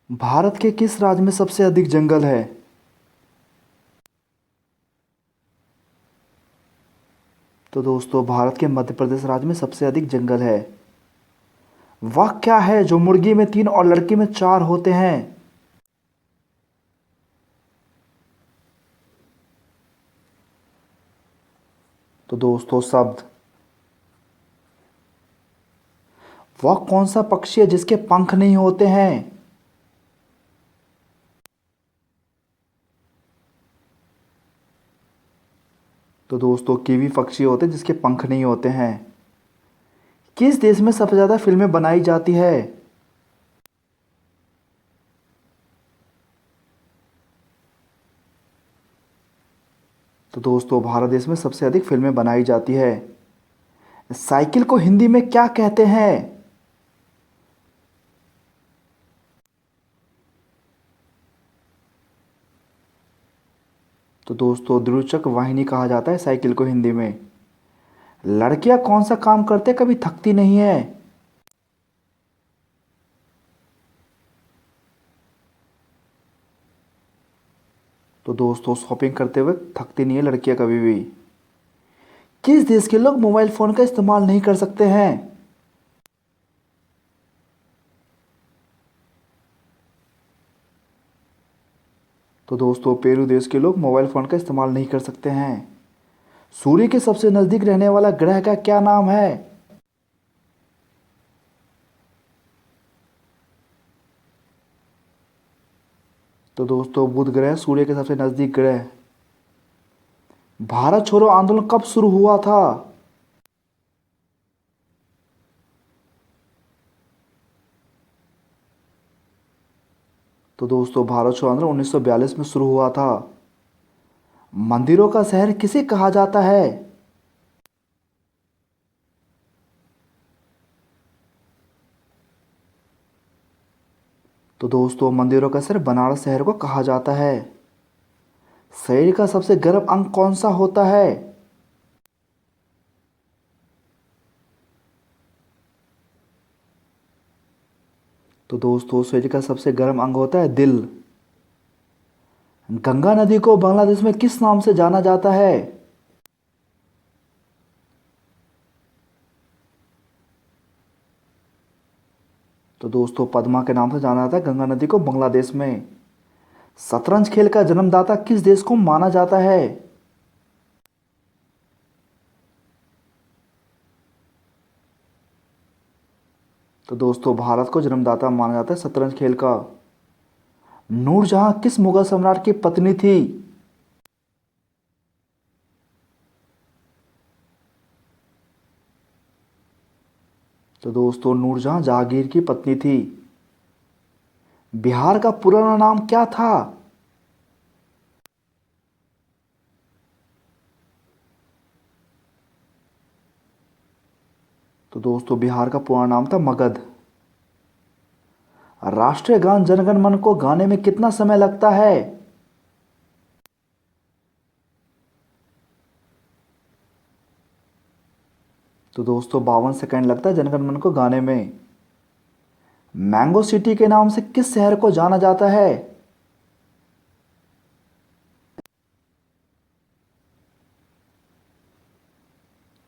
भारत के किस राज्य में सबसे अधिक जंगल है? तो दोस्तों भारत के मध्य प्रदेश राज्य में सबसे अधिक जंगल है। वह क्या है जो मुर्गी में 3 और लड़की में 4 होते हैं? तो दोस्तों शब्द। वह कौन सा पक्षी है जिसके पंख नहीं होते हैं? तो दोस्तों कीवी पक्षी होते हैं जिसके पंख नहीं होते हैं। किस देश में सबसे ज़्यादा फिल्में बनाई जाती है? तो दोस्तों भारत देश में सबसे अधिक फिल्में बनाई जाती है। साइकिल को हिंदी में क्या कहते हैं? तो दोस्तों द्विचक्र वाहिनी कहा जाता है साइकिल को हिंदी में। लड़कियां कौन सा काम करते कभी थकती नहीं है? तो दोस्तों शॉपिंग करते हुए थकती नहीं है लड़कियां कभी भी। किस देश के लोग मोबाइल फोन का इस्तेमाल नहीं कर सकते हैं? तो दोस्तों पेरू देश के लोग मोबाइल फोन का इस्तेमाल नहीं कर सकते हैं। सूर्य के सबसे नजदीक रहने वाला ग्रह का क्या नाम है? तो दोस्तों बुध ग्रह सूर्य के सबसे नजदीक ग्रह। भारत छोड़ो आंदोलन कब शुरू हुआ था? तो दोस्तों भारत छोड़ो आंदोलन 1942 में शुरू हुआ था। मंदिरों का शहर किसे कहा जाता है? तो दोस्तों मंदिरों का शहर बनारस शहर को कहा जाता है। शरीर का सबसे गर्म अंग कौन सा होता है? तो दोस्तों शरीर का सबसे गर्म अंग होता है दिल। गंगा नदी को बांग्लादेश में किस नाम से जाना जाता है? तो दोस्तों पद्मा के नाम से जाना जाता है गंगा नदी को बांग्लादेश में। शतरंज खेल का जन्मदाता किस देश को माना जाता है? तो दोस्तों भारत को जन्मदाता माना जाता है शतरंज खेल का। नूरजहां किस मुगल सम्राट की पत्नी थी? तो दोस्तों नूरजहां जहांगीर की पत्नी थी। बिहार का पुराना नाम क्या था? तो दोस्तों बिहार का पुराना नाम था मगध। राष्ट्रीय गान जनगण मन को गाने में कितना समय लगता है? तो दोस्तों 52 सेकंड लगता है जनगण मन को गाने में। मैंगो सिटी के नाम से किस शहर को जाना जाता है?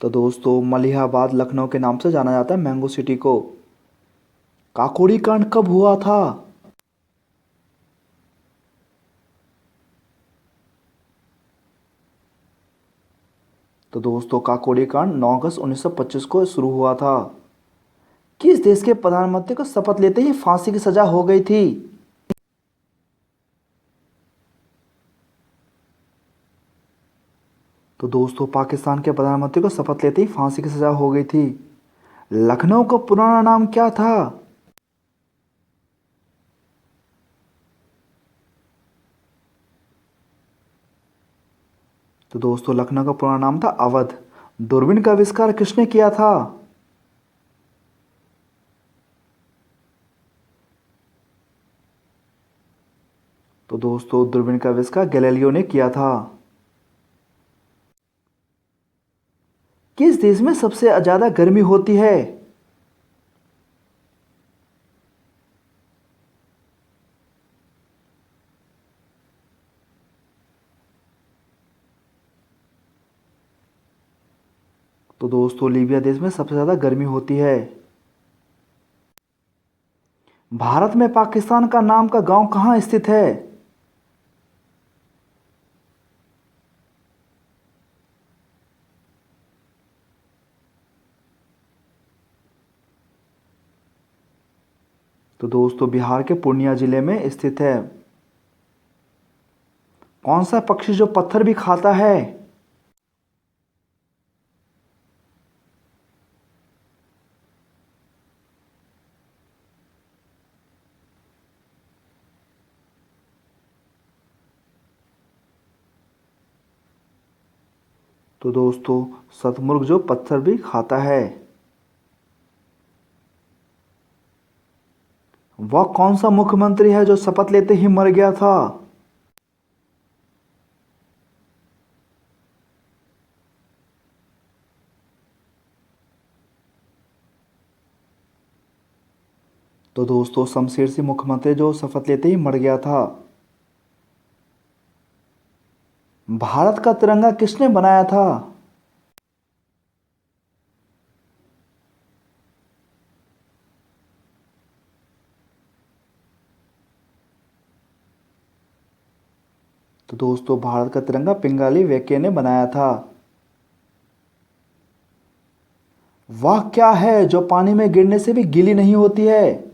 तो दोस्तों मलिहाबाद लखनऊ के नाम से जाना जाता है मैंगो सिटी को। काकोड़ी कांड कब हुआ था? तो दोस्तों काकोड़ी कांड 9 अगस्त 1925 को शुरू हुआ था। किस देश के प्रधानमंत्री को शपथ लेते ही फांसी की सजा हो गई थी? तो दोस्तों पाकिस्तान के प्रधानमंत्री को शपथ लेते ही फांसी की सजा हो गई थी। लखनऊ का पुराना नाम क्या था? तो दोस्तों लखनऊ का पुराना नाम था अवध। दूरबीन का आविष्कार किसने किया था? तो दोस्तों दूरबीन का आविष्कार गैलीलियो ने किया था। किस देश में सबसे ज्यादा गर्मी होती है? तो दोस्तों लीबिया देश में सबसे ज़्यादा गर्मी होती है। भारत में पाकिस्तान का नाम का गांव कहाँ स्थित है? तो दोस्तों बिहार के पूर्णिया जिले में स्थित है। कौन सा पक्षी जो पत्थर भी खाता है? तो दोस्तों शतमुर्ग जो पत्थर भी खाता है। वह कौन सा मुख्यमंत्री है जो शपथ लेते ही मर गया था? तो दोस्तों शमशेर सिंह मुख्यमंत्री जो शपथ लेते ही मर गया था। भारत का तिरंगा किसने बनाया था? तो दोस्तों भारत का तिरंगा पिंगाली वेंकैया ने बनाया था। वह क्या है जो पानी में गिरने से भी गीली नहीं होती है?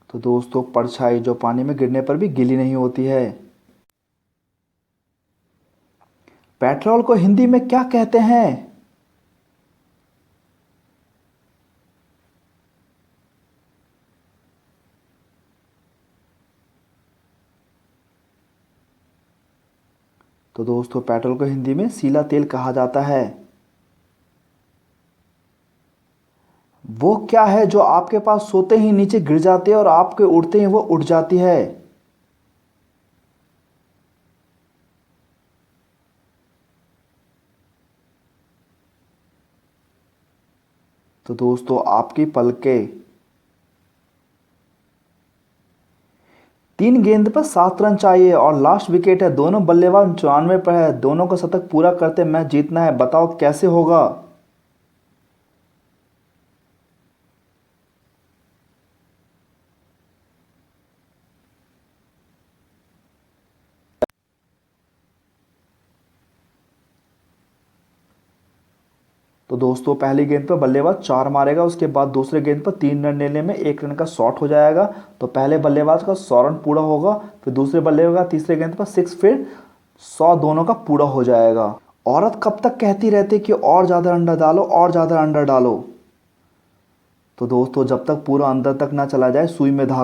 तो दोस्तों परछाई जो पानी में गिरने पर भी गीली नहीं होती है। पेट्रोल को हिंदी में क्या कहते हैं? तो दोस्तों पेट्रोल को हिंदी में सीला तेल कहा जाता है। वो क्या है जो आपके पास सोते ही नीचे गिर जाती है और आपके उठते ही वो उठ जाती है? तो दोस्तों आपकी पलकें। 3 गेंद पर 7 रन चाहिए और लास्ट विकेट है। दोनों बल्लेबाज 94 पर है। दोनों को शतक पूरा करते मैच जीतना है। बताओ कैसे होगा? तो दोस्तों पहली गेंद पर बल्लेबाज 4 मारेगा, उसके बाद दूसरे गेंद पर 3 रन लेने में 1 रन का शॉट हो जाएगा। तो पहले बल्लेबाज का 100 रन पूरा होगा, फिर दूसरे बल्लेबाज का तीसरे गेंद पर 6, फिर 100 दोनों का पूरा हो जाएगा। औरत कब तक कहती रहती कि और ज़्यादा अंडा डालो और ज़्यादा अंडा डालो? तो दोस्तों जब तक पूरा अंदर तक ना चला जाए सुई में धागा।